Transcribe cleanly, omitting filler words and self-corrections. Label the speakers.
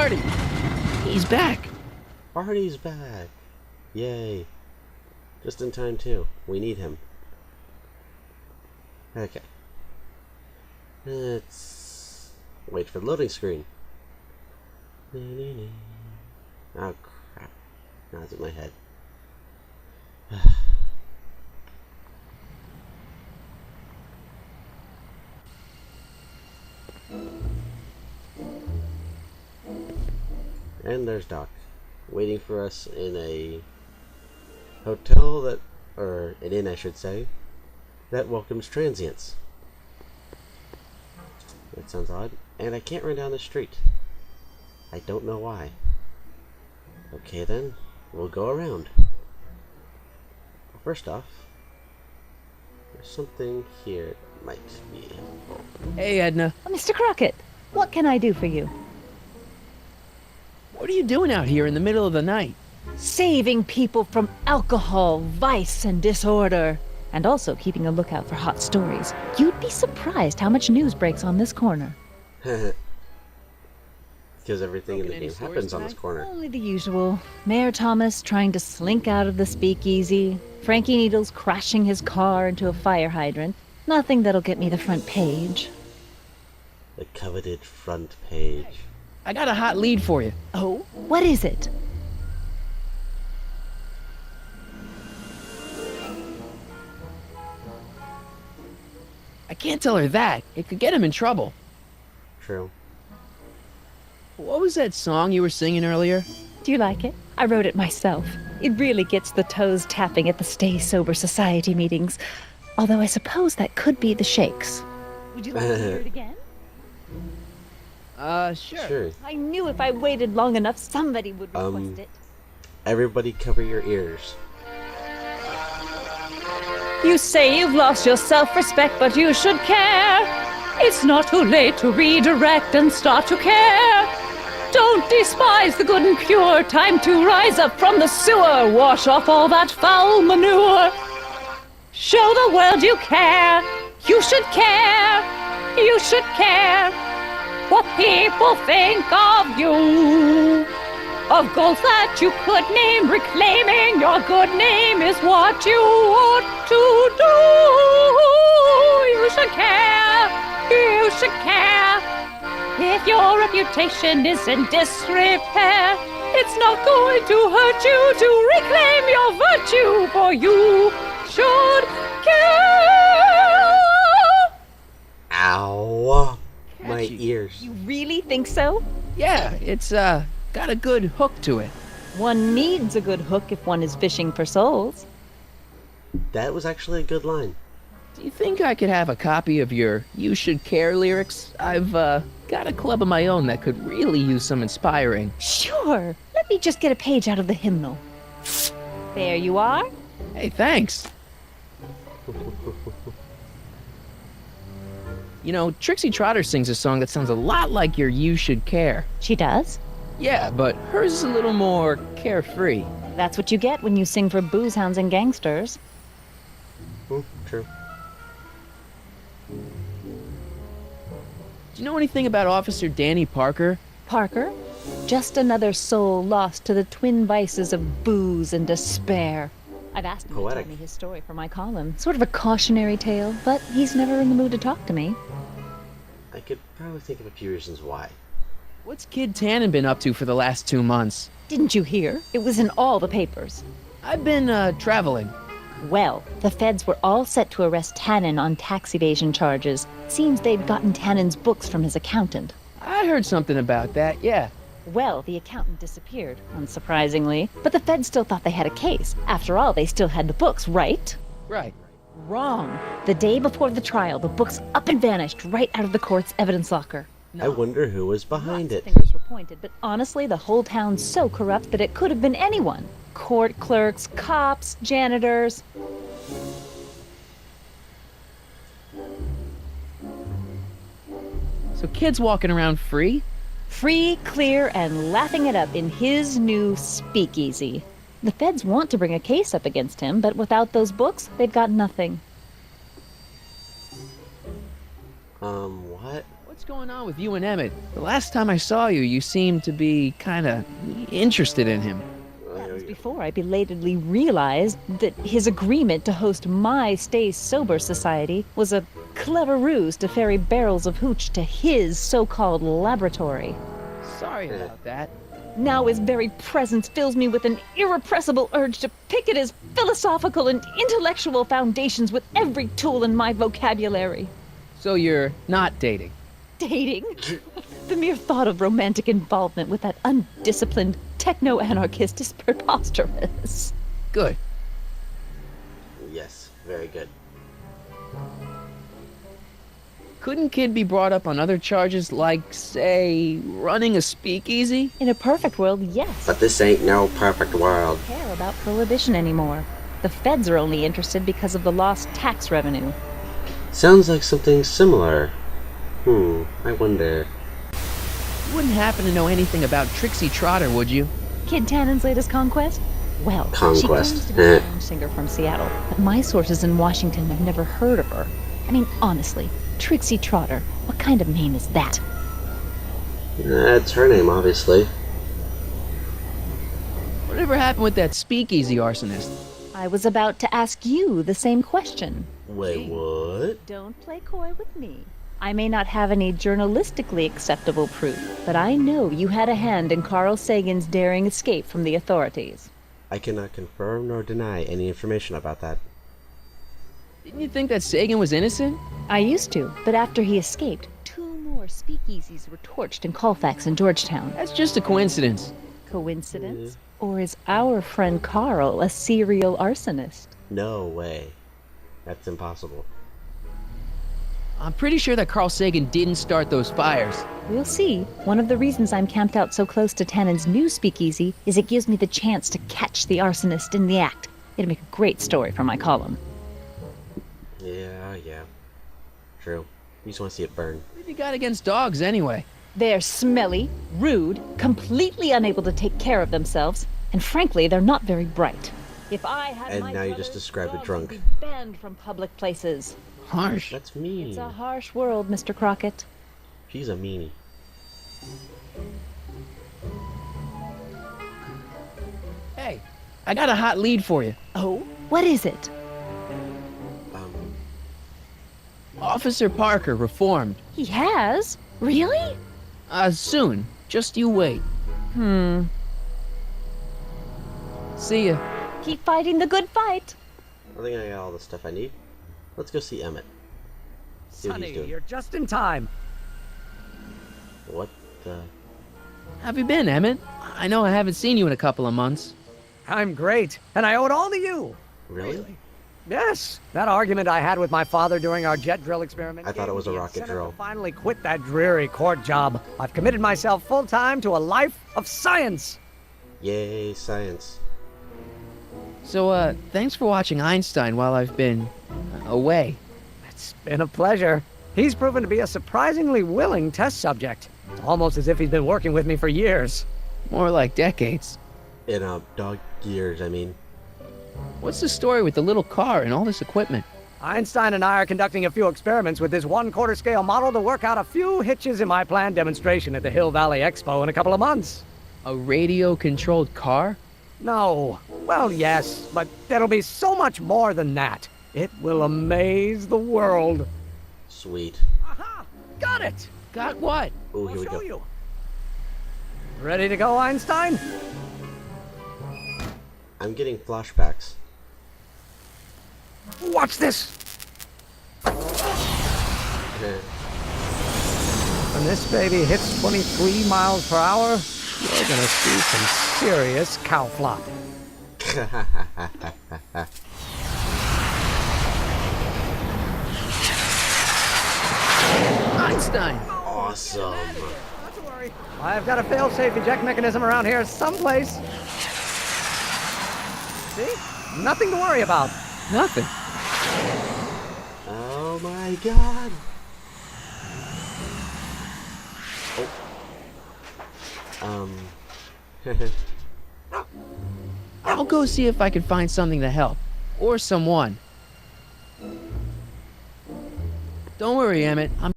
Speaker 1: Artie! He's back!
Speaker 2: Artie's back! Yay. Just in time, too. We need him. Okay. Let's wait for the loading screen. Oh, crap. Now it's in my head. And there's Doc, waiting for us in a hotel that, or an inn I should say, that welcomes transients. That sounds odd. And I can't run down the street. I don't know why. Okay then, we'll go around. First off, there's something here that might be helpful.
Speaker 1: Hey, Edna.
Speaker 3: Mr. Crockett, what can I do for you?
Speaker 1: What are you doing out here in the middle of the night?
Speaker 3: Saving people from alcohol, vice, and disorder. And also keeping a lookout for hot stories. You'd be surprised how much news breaks on this corner.
Speaker 2: Because everything in the game happens on this corner.
Speaker 3: Only the usual. Mayor Thomas trying to slink out of the speakeasy. Frankie Needles crashing his car into a fire hydrant. Nothing that'll get me the front page.
Speaker 2: The coveted front page.
Speaker 1: I got a hot lead for you.
Speaker 3: Oh? What is it?
Speaker 1: I can't tell her that. It could get him in trouble.
Speaker 2: True.
Speaker 1: What was that song you were singing earlier?
Speaker 3: Do you like it? I wrote it myself. It really gets the toes tapping at the Stay Sober Society meetings. Although I suppose that could be the Shakes. Would you like to hear it again?
Speaker 1: Sure.
Speaker 3: I knew if I waited long enough, somebody would request it.
Speaker 2: Everybody cover your ears.
Speaker 3: You say you've lost your self-respect, but you should care. It's not too late to redirect and start to care. Don't despise the good and pure. Time to rise up from the sewer. Wash off all that foul manure. Show the world you care. You should care. You should care. What people think of you. Of goals that you could name. Reclaiming your good name is what you ought to do. You should care. You should care. If your reputation is in disrepair, it's not going to hurt you to reclaim your virtue, for you should care.
Speaker 2: Ow! My ears.
Speaker 3: You really think so?
Speaker 1: Yeah, it's, got a good hook to it.
Speaker 3: One needs a good hook if one is fishing for souls.
Speaker 2: That was actually a good line.
Speaker 1: Do you think I could have a copy of your You Should Care lyrics? I've, got a club of my own that could really use some inspiring.
Speaker 3: Sure. Let me just get a page out of the hymnal. There you are.
Speaker 1: Hey, thanks. You know, Trixie Trotter sings a song that sounds a lot like your You Should Care.
Speaker 3: She does?
Speaker 1: Yeah, but hers is a little more carefree.
Speaker 3: That's what you get when you sing for booze hounds and gangsters.
Speaker 2: True.
Speaker 1: Do you know anything about Officer Danny Parker?
Speaker 3: Parker? Just another soul lost to the twin vices of booze and despair. I've asked him to tell me his story for my column. Sort of a cautionary tale, but he's never in the mood to talk to me.
Speaker 2: I could probably think of a few reasons why.
Speaker 1: What's Kid Tannen been up to for the last 2 months?
Speaker 3: Didn't you hear? It was in all the papers.
Speaker 1: I've been, traveling.
Speaker 3: Well, the feds were all set to arrest Tannen on tax evasion charges. Seems they'd gotten Tannen's books from his accountant.
Speaker 1: I heard something about that, yeah.
Speaker 3: Well, the accountant disappeared, unsurprisingly. But the feds still thought they had a case. After all, they still had the books, right?
Speaker 1: Right.
Speaker 3: Wrong. The day before the trial, the books up and vanished right out of the court's evidence locker.
Speaker 2: I wonder who was behind it.
Speaker 3: Fingers were pointed, but honestly, the whole town's so corrupt that it could have been anyone. Court clerks, cops, janitors.
Speaker 1: So Kid's walking around free?
Speaker 3: Free, clear, and laughing it up in his new speakeasy. The feds want to bring a case up against him, but without those books, they've got nothing.
Speaker 2: What?
Speaker 1: What's going on with you and Emmett? The last time I saw you, you seemed to be kinda interested in him.
Speaker 3: That was before I belatedly realized that his agreement to host my Stay Sober Society was a clever ruse to ferry barrels of hooch to his so-called laboratory.
Speaker 1: Sorry about that.
Speaker 3: Now his very presence fills me with an irrepressible urge to pick at his philosophical and intellectual foundations with every tool in my vocabulary.
Speaker 1: So you're not dating?
Speaker 3: Dating? The mere thought of romantic involvement with that undisciplined techno-anarchist is preposterous.
Speaker 1: Good.
Speaker 2: Yes, very good.
Speaker 1: Couldn't Kid be brought up on other charges like, say, running a speakeasy?
Speaker 3: In a perfect world, yes.
Speaker 2: But this ain't no perfect world.
Speaker 3: I don't care about prohibition anymore. The feds are only interested because of the lost tax revenue.
Speaker 2: Sounds like something similar. I wonder.
Speaker 1: You wouldn't happen to know anything about Trixie Trotter, would you?
Speaker 3: Kid Tannen's latest conquest? Well, she
Speaker 2: Conquest.
Speaker 3: claims to be a lounge singer from Seattle, but my sources in Washington have never heard of her. I mean, honestly, Trixie Trotter, what kind of name is that?
Speaker 2: That's her name, obviously.
Speaker 1: Whatever happened with that speakeasy arsonist?
Speaker 3: I was about to ask you the same question.
Speaker 2: Wait, what?
Speaker 3: Don't play coy with me. I may not have any journalistically acceptable proof, but I know you had a hand in Carl Sagan's daring escape from the authorities.
Speaker 2: I cannot confirm nor deny any information about that.
Speaker 1: Didn't you think that Sagan was innocent?
Speaker 3: I used to, but after he escaped, 2 more speakeasies were torched in Colfax and Georgetown.
Speaker 1: That's just a coincidence.
Speaker 3: Coincidence? Or is our friend Carl a serial arsonist?
Speaker 2: No way. That's impossible.
Speaker 1: I'm pretty sure that Carl Sagan didn't start those fires.
Speaker 3: We'll see. One of the reasons I'm camped out so close to Tannen's new speakeasy is it gives me the chance to catch the arsonist in the act. It'd make a great story for my column.
Speaker 2: Yeah. True. You just want to see it burn.
Speaker 1: What have you got against dogs, anyway?
Speaker 3: They're smelly, rude, completely unable to take care of themselves, and frankly, they're not very bright. If I had
Speaker 2: And
Speaker 3: my
Speaker 2: now you just
Speaker 3: druthers,
Speaker 2: described a
Speaker 3: dogs
Speaker 2: drunk.
Speaker 3: would be banned from public places.
Speaker 1: Harsh.
Speaker 2: That's mean.
Speaker 3: It's a harsh world, Mr. Crockett.
Speaker 2: She's a meanie.
Speaker 1: Hey, I got a hot lead for you.
Speaker 3: Oh? What is it?
Speaker 1: Officer Parker reformed.
Speaker 3: He has? Really?
Speaker 1: Soon. Just you wait. See ya.
Speaker 3: Keep fighting the good fight.
Speaker 2: I think I got all the stuff I need. Let's go see Emmett. See what he's
Speaker 4: Sonny,
Speaker 2: doing.
Speaker 4: you're just in time.
Speaker 2: What the...
Speaker 1: How have you been, Emmett? I know I haven't seen you in a couple of months.
Speaker 4: I'm great, and I owe it all to you.
Speaker 2: Really?
Speaker 4: Yes, that argument I had with my father during our jet drill experiment.
Speaker 2: I thought it was a
Speaker 4: gave me the
Speaker 2: rocket
Speaker 4: incentive
Speaker 2: drill.
Speaker 4: to finally quit that dreary court job. I've committed myself full time to a life of science.
Speaker 2: Yay, science.
Speaker 1: So, thanks for watching Einstein while I've been away.
Speaker 4: It's been a pleasure. He's proven to be a surprisingly willing test subject. It's almost as if he's been working with me for years.
Speaker 1: More like decades.
Speaker 2: In dog years, I mean.
Speaker 1: What's the story with the little car and all this equipment?
Speaker 4: Einstein and I are conducting a few experiments with this 1/4 scale model to work out a few hitches in my planned demonstration at the Hill Valley Expo in a couple of months.
Speaker 1: A radio-controlled car?
Speaker 4: No. Well, yes, but there'll be so much more than that. It will amaze the world.
Speaker 2: Sweet.
Speaker 4: Aha! Got it!
Speaker 1: Got what?
Speaker 2: Oh, here
Speaker 4: I'll
Speaker 2: we
Speaker 4: show
Speaker 2: go.
Speaker 4: you. Ready to go, Einstein?
Speaker 2: I'm getting flashbacks.
Speaker 4: Watch this! When this baby hits 23 miles per hour, you're gonna see some serious cow flop.
Speaker 1: Einstein!
Speaker 2: Awesome.
Speaker 4: Not to worry. I've got a fail-safe eject mechanism around here someplace. See? Nothing to worry about.
Speaker 1: Nothing.
Speaker 2: Oh my god. Oh.
Speaker 1: I'll go see if I can find something to help. Or someone. Don't worry, Emmett. I'm